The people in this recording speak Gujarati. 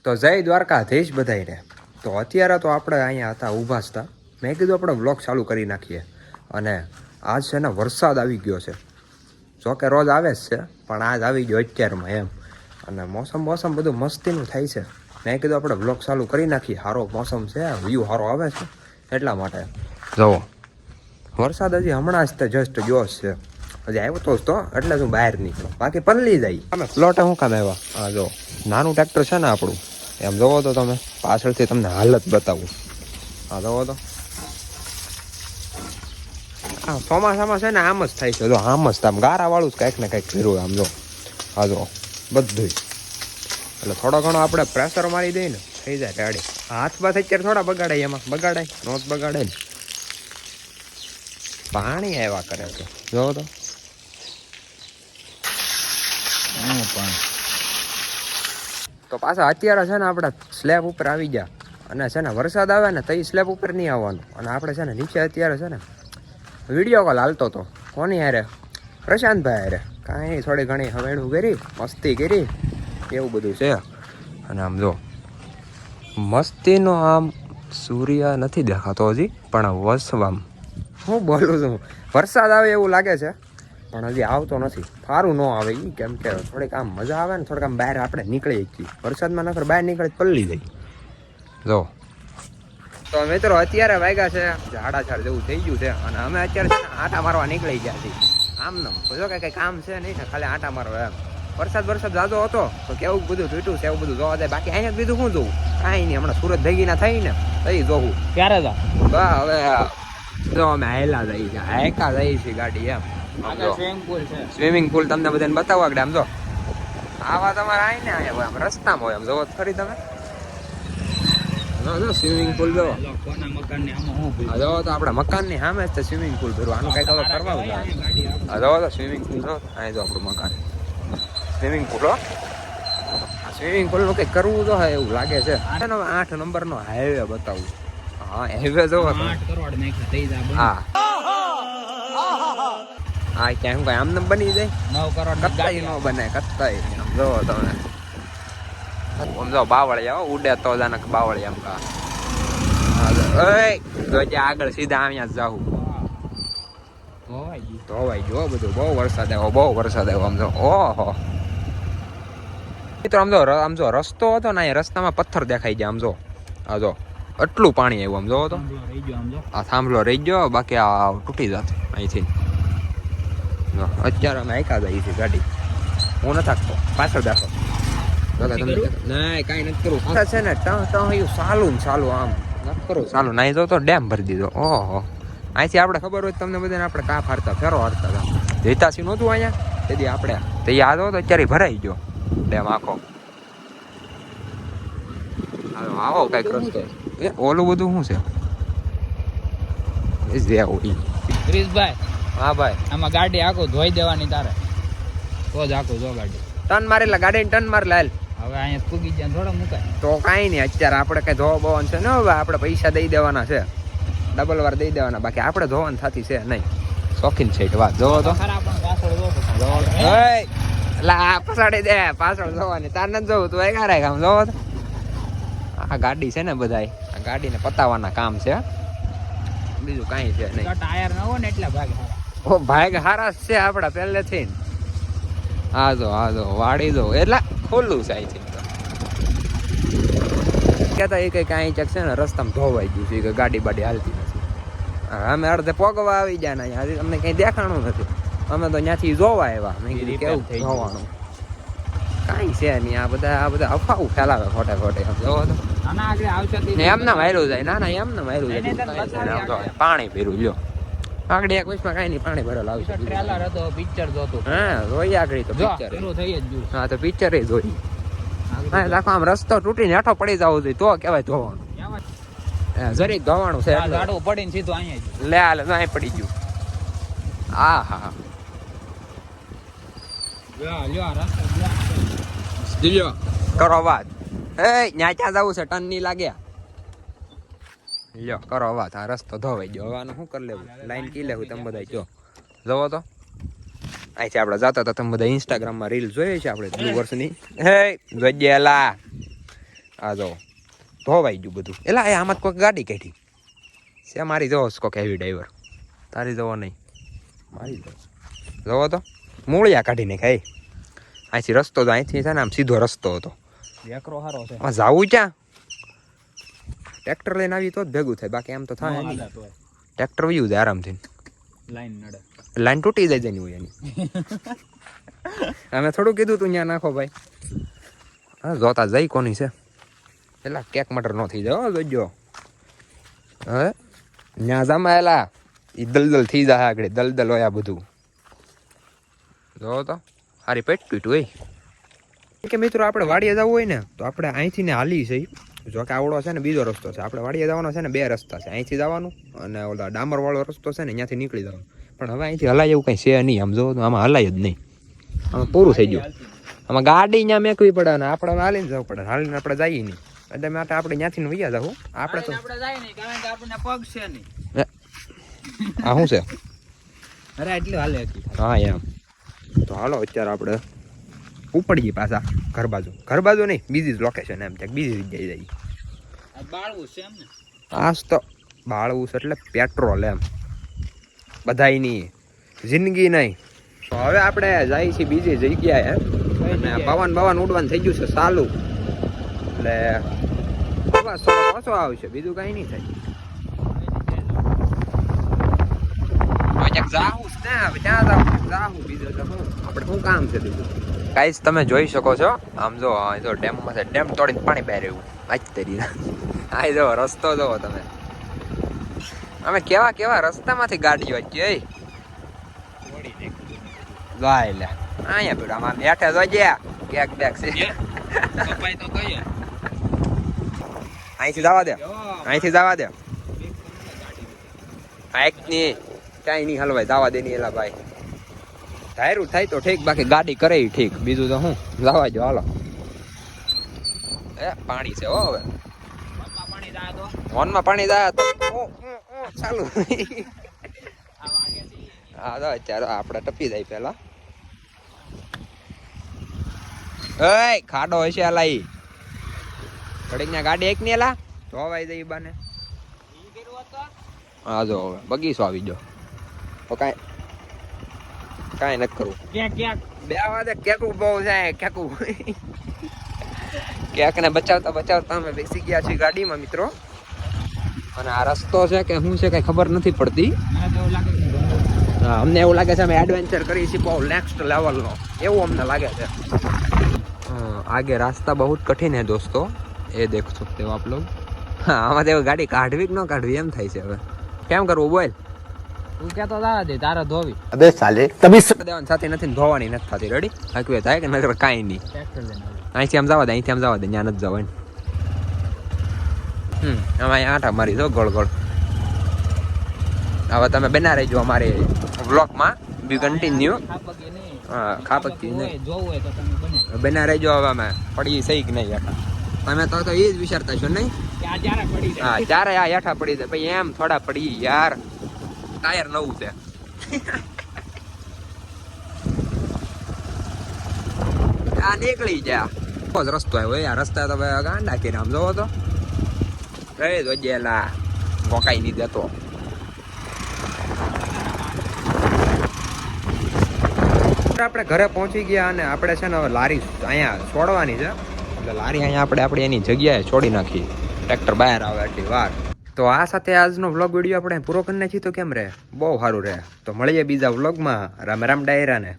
તો જય દ્વારકાધીશ બધાયને. તો અત્યારે તો આપણે અહીંયા હતા ઊભા હતા. મેં કીધું આપણે વ્લોગ ચાલુ કરી નાખીએ. અને આજ છે ને વરસાદ આવી ગયો છે. જો કે રોજ આવે જ છે, પણ આજ આવી ગયો અત્યારમાં એમ. અને મોસમ બધું મસ્તીનું થાય છે. મેં કીધું આપણે વ્લોગ ચાલુ કરી નાખીએ. સારો મોસમ છે, વ્યૂ સારો આવે છે એટલા માટે. જુઓ વરસાદ હજી હમણાં જ તે જસ્ટ જોશ છે. હજી આવ્યો તો એટલે હું બહાર નીકળો, બાકી પલળી જાય. અમે પ્લોટે શું કામ આવ્યા? હા જો નાનું ટ્રેક્ટર છે ને આપણું, એમ જોવો તો તમે પાછળથી તમને હાલત બતાવું. હા જોવો તો આ ચોમાસામાં છે ને આમ જ થાય છે. જો આમ જ આમ ગારાવાળું જ કંઈક ને કંઈક કર્યું આમ જો. હા જો બધું એટલે થોડો ઘણો આપણે પ્રેશર મારી દઈએ ને થઈ જાય ગાડી. હાથમાં અત્યારે થોડા બગાડાય, એમાં બગાડાય નો જ બગાડે ને. પાણી આવ્યા કરે છે જોવો તો. તો પાછા અત્યારે છે ને આપણે સ્લેબ ઉપર આવી ગયા. અને છે ને વરસાદ આવે ને તો એ સ્લેબ ઉપર નહીં આવવાનું. અને આપણે છે ને નીચે અત્યારે છે ને વિડીયો કોલ હાલતો હતો. કોની હારે? પ્રશાંતભાઈ હારે. કાંઈ થોડી ઘણી હવેણું કરી, મસ્તી કરી, એવું બધું છે. અને આમ જો મસ્તીનો આમ સૂર્ય નથી દેખાતો હજી, પણ વસવામ હું બોલું છું, વરસાદ આવે એવું લાગે છે, પણ હજી આવતો નથી. સારું ન આવે એ, કેમ કે થોડીક આમ મજા આવે ને, થોડીક આમ બહાર આપણે નીકળી શકીએ. વરસાદમાં નકર બહાર નીકળે પલળી જાય. જો તો મિત્રો અત્યારે વાગ્યા છે 4:30 જેવું થઈ ગયું છે. અને અમે અત્યારે આટા મારવા નીકળી ગયા છીએ. આમ નમ જો કે કંઈ કામ છે નહીં ને, ખાલી આટા મારવા એમ. વરસાદ જાજો હતો તો કેવું બધું તૂટ્યું છે એવું બધું જોવા જાય. બાકી અહીંયા બીજું શું જોવું? કાંઈ નહીં. હમણાં સુરત ભેગી ના થઈ ને તઈ જોવું. ક્યારે જા હવે જો અમે હાયલા જઈએ છીએ, હાયકા જઈએ છીએ ગાડી એમ. સ્વિમિંગ પુલ તમને બધાને બતાવવા કે આમ જો આવા તમારે આવીને આયા આમ રસ્તામાં હોય. આમ જોવો ખરી તમે સ્વિમિંગ પુલ જો. જોવો તો આપણા મકાનની સામે જ સ્વિમિંગ પુલ ભરવા. આનું કઈક હવે કરવાનું છે. જોવો તો સ્વિમિંગ પુલ જો અહીં જો આપણું મકાન સ્વિમિંગ પુલ. સ્વિમિંગ પુલ નું કઈક કરવું તો એવું લાગે છે. 8 નંબરનો હાઈવે બતાવું. હા હાઈવે જોવો. હા હા ક્યાં શું કઈ આમને બની જાય 9 કરોડ કત્તાઈ નો બને કત્તાઈ. આમ જોવો તમે આમ જો બાવળિયા ઉડે તો જાનક બાવળિયા આમ કા. જો આગળ સીધા અહીંયા જ જાવું. ધોવાઈ ગયો બધું. બહુ વરસાદ આવ્યો આમ જો. ઓહો મિત્રો આમ જો રસ્તો હતો ને, અહીંયા રસ્તામાં પથ્થર દેખાઈ ગયા. આમ જો આ જો આટલું પાણી આવ્યું. આમ જોવો તો આ થાંભલો રહી ગયો, બાકી આ તૂટી જાત અહીંથી. અત્યારે અમે હાઈકા જઈએ છીએ ગાડી. હું નથી થાકતો, પાછળ બેઠો. કાંઈ નથી કરવું છે ને. ચાલુ આમ નથી કરવું ચાલુ. નાઈ જો તો ડેમ ભરી દીધો. ઓહો અહીંથી આપણે ખબર હોય તમને બધાને આપણે કા ફરતા ફેરો હરતા હતા. રીતાસી નહોતું અહીંયા તેથી આપણે તો યાદ હોય તો અત્યારે ભરાઈ ગયો ડેમ આખો. આવો કઈક રસ્તો. ઓલું બધું શું છે? ક્રિશભાઈ હા ભાઈ, આમાં ગાડી આખું ધોઈ દેવાની તારે તો જ આખું જો ગાડી ટર્ન મારેલા ગાડીને ટર્ન માર લાલ. હવે અહીંયા પૂગી જાય થોડા મુકાય તો કાંઈ નહીં. અત્યારે આપણે કઈ ધોવા બોવાનું છે ને. હવે આપણે પૈસા દઈ દેવાના છે, ડબલ વાર દઈ દેવાના. બાકી આપણે ધોવાનું થતી છે નહીં. શોખીન છે વાત. જોવો તો પસાડી દે પાછળ જોવાની. તાર નથી જોવું તું એકારે કામ. જોવો તો આ ગાડી છે ને બધાય આ ગાડીને પતાવવાના કામ છે, બીજું કાંઈ છે નહીં. ટાયર ન હોય ને એટલે ભાગ ઓ ભાગ હારા છે આપડા પહેલેથી. હા જો વાળી દો એટલે ખોલું છે અહીંથી. કેતા એ કઈ કાંઈ ચક છે ને રસ્તામાં ધોવાઈ ગયું છે કે ગાડી બાડી હાલતી નથી. અમે અડધે પોગવા આવી ગયા ને હજી અમને કઈ દેખાણું નથી. અમે તો ત્યાંથી જોવા આવ્યા. મેં કીધું કેવું ધોવાનું કાંઈ છે નહીં. આ બધા અફાવું ફેલાવે ખોટે જોવો તો. એમના માર્યું જાય. ના એમને માર્યું જાય. પાણી ભર્યું લ્યો આગળ એક વર્ષમાં કાંઈ નહીં. પાણી ભરેલ આવશે. પિક્ચર જોતું. હા જોઈ આગળ તો પિક્ચર. હા તો પિક્ચર જોઈ. હા રાખો આમ રસ્તો તૂટીને હેઠો પડી જવો જોઈએ તો કેવાય ધોવાનું. જરીક ધોવાનું છે ગાડું પડીને સીધું અહીંયા લે હાલ અહીં પડી ગયું. હા હા કરો વાત. ન્યા ક્યાં જવું છે? ટન ની લાગ્યા. લ્યો કરો વાત. આ રસ્તો ધોવાઈ ગયો. હવે આનું શું કરી લેવું? લાઈન કી લેવું તમે બધા જો જોવો તો. અહીંથી આપણે જતા હતા તમે બધા ઇન્સ્ટાગ્રામમાં રીલ જોઈએ છે આપણે બ્લુ વર્ષની. હે જોજેલા આ જો ધોવાઈ ગયું બધું. એલા એ આમાં કોઈક ગાડી કાઢી છે મારી. જો કોઈક હેવી ડ્રાઈવર તારી જવો નહીં મારી જવો તો મૂળિયા કાઢીને ખાઈ. અહીંથી રસ્તો તો અહીંથી છે ને આમ સીધો રસ્તો હતો. એકરો હારો છે. આમાં જાવું ક્યાં? ટ્રેક્ટર લઈને આવી તો જ ભેગું થાય, બાકી આમ તો થાય નહીં. ટ્રેક્ટર વયું જાય આરામથી. લાઈન નડે. લાઈન તૂટી જાય જેની હોય એની. અમે થોડું કીધું તું ત્યાં નાખો ભાઈ. હા જોતા જઈ કોની છે પેલા કેક મટર નો થઈ જાય જોજો. હવે ત્યાં જમાયેલા એ દલદલ થઈ જાય આગળ. દલદલ હોય આ બધું જો તો સારી પેટ તૂટ્યું હોય કે મિત્રો. આપણે વાડીએ જવું હોય ને તો આપણે અહીંથી ને હાલી છે. જો કે આવડો છે ને બીજો રસ્તો છે. આપણે વાડીએ જવાનો છે ને બે રસ્તા છે. અહીંથી જવાનું અને ઓલા ડામર વાળો રસ્તો છે ને ત્યાંથી નીકળી જવાનું. પણ હવે અહીંથી હલાય એવું કંઈ છે નહીં. આમ જો આમાં હલાય જ નહીં. આમાં પૂરું થઈ ગયું. આમાં ગાડી ત્યાં મેકવી પડે ને આપણે હાલીને જવું પડે. હાલીને આપણે જઈએ નહીં એટલે માટે આપણે ત્યાંથી વૈયા જવું. આપણે તો જાય નહીં કારણ કે આપણને પગ છે નહીં. આ શું છે? અરે એટલું હાલે હતી. હા એમ તો હાલો અત્યારે આપણે ઉપડીએ પાછા ઘર બાજુ. ઘર બાજુ નહીં બીજી જ લોકેશન એમ છે બીજી જગ્યાએ જઈએ. બાળવું છે એમ ને. આજ તો બાળવું છે એટલે પેટ્રોલ એમ બધાય નહીં જિંદગી નહીં. તો હવે આપણે જઈએ છીએ બીજી જગ્યાએ અને પવન ઉડવાનું થઈ ગયું છે ચાલુ એટલે અવાજ થોડો ઓછો આવશે બીજું કાંઈ નહીં થાય. આપણે શું કામ છે બીજું ગાઈસ તમે જોઈ શકો છો. આમ જો ડેમમાં છે. ડેમ તોડીને પાણી બહાર આવ્યું આજ તરી. આ જો રસ્તો જોવો તમે. અમે કેવા રસ્તામાંથી ગાડીઓ હતી ગાય લે અહીંયા પીડા આમ હેઠે જોજે કેક બેક છે. અહીંથી જવા દે આઈક ની કાંઈ નહીં હલવાય જવા દે નહીં. એલા ભાઈ ધાયરું થાય તો ઠીક બાકી ગાડી કરે ઠીક. બીજું તો હું જવા જો હાલો. પાણી છે હો હવે. વનમાં પાણી જાય તો ચાલુ. હા તો ચાલો આપણે ટપી જાય પેલા. ખાડો હશે એલા ઈ ઘડીક ત્યાં ગાડી એક ની એલા ધોવાઈ જાય બાને. હા જો હવે બગીચો આવી ગયો તો કાંઈ નથી કરવું. બે વાગે કેકું બહુ જાય કેકું. કેક ને બચાવતા અમે બેસી ગયા છીએ ગાડીમાં મિત્રો. અને આ રસ્તો છે કે શું છે કઈ ખબર નથી પડતી. અમને એવું લાગે છે અમે એડવેન્ચર કરી છીએ બહુ નેક્સ્ટ લેવલનો એવું અમને લાગે છે. आगे रास्ता बहुत कठिन है दोस्तों, ये देख सकते हो आप लोग. हाँ आમાં તો ગાડી કાઢવી કે ન કાઢવી એમ થાય છે. હવે કેમ કરવું બોલ? તું કેતો જવા દે તારે ધોવી. અબે સાલે તभी દેવાની સાથે નથી ધોવાની નથી થતી. રેડી હાકવે થાય કે નકર કાઈ નહીં. અહીંથી આમ જવા દે ત્યાં નથી જવાનું. આમાં આટા મારી દો ગોળ ગોળ. હવે તમે બના રહેજો અમારે વ્લોગમાં બી કન્ટિન્યુ. હા ખાપકી નહીં જોવું હોય તો તમે બના રહેજો. હવે અમે પડી સહી કે નહીં યાઠા તમે તો એ જ વિચારતા છો નહીં? હા ત્યારે આ યાઠા પડી જાય પછી એમ થોડા પડી યાર. ટાયર નવું છે. આ નીકળી જા રસ્તો આવ્યો. આ રસ્તા તો ગાંડા કરીને આમ જોવો તો જોજેલા ગોકાઈ નહીં દેતો. આપણે ઘરે પહોંચી ગયા અને આપણે છે ને હવે લારી અહીંયા છોડવાની છે. એટલે લારી અહીંયા આપણે એની જગ્યાએ છોડી નાખી. ટ્રેક્ટર બહાર આવે એટલી વાર. તો આ સાથે આજનો વ્લોગ વિડીયો આપણે પૂરો કરી નાખી તો કેમ રહે? બહુ સારું રહે. તો મળીએ બીજા વ્લોગમાં. રામ રામ ડાયરાને.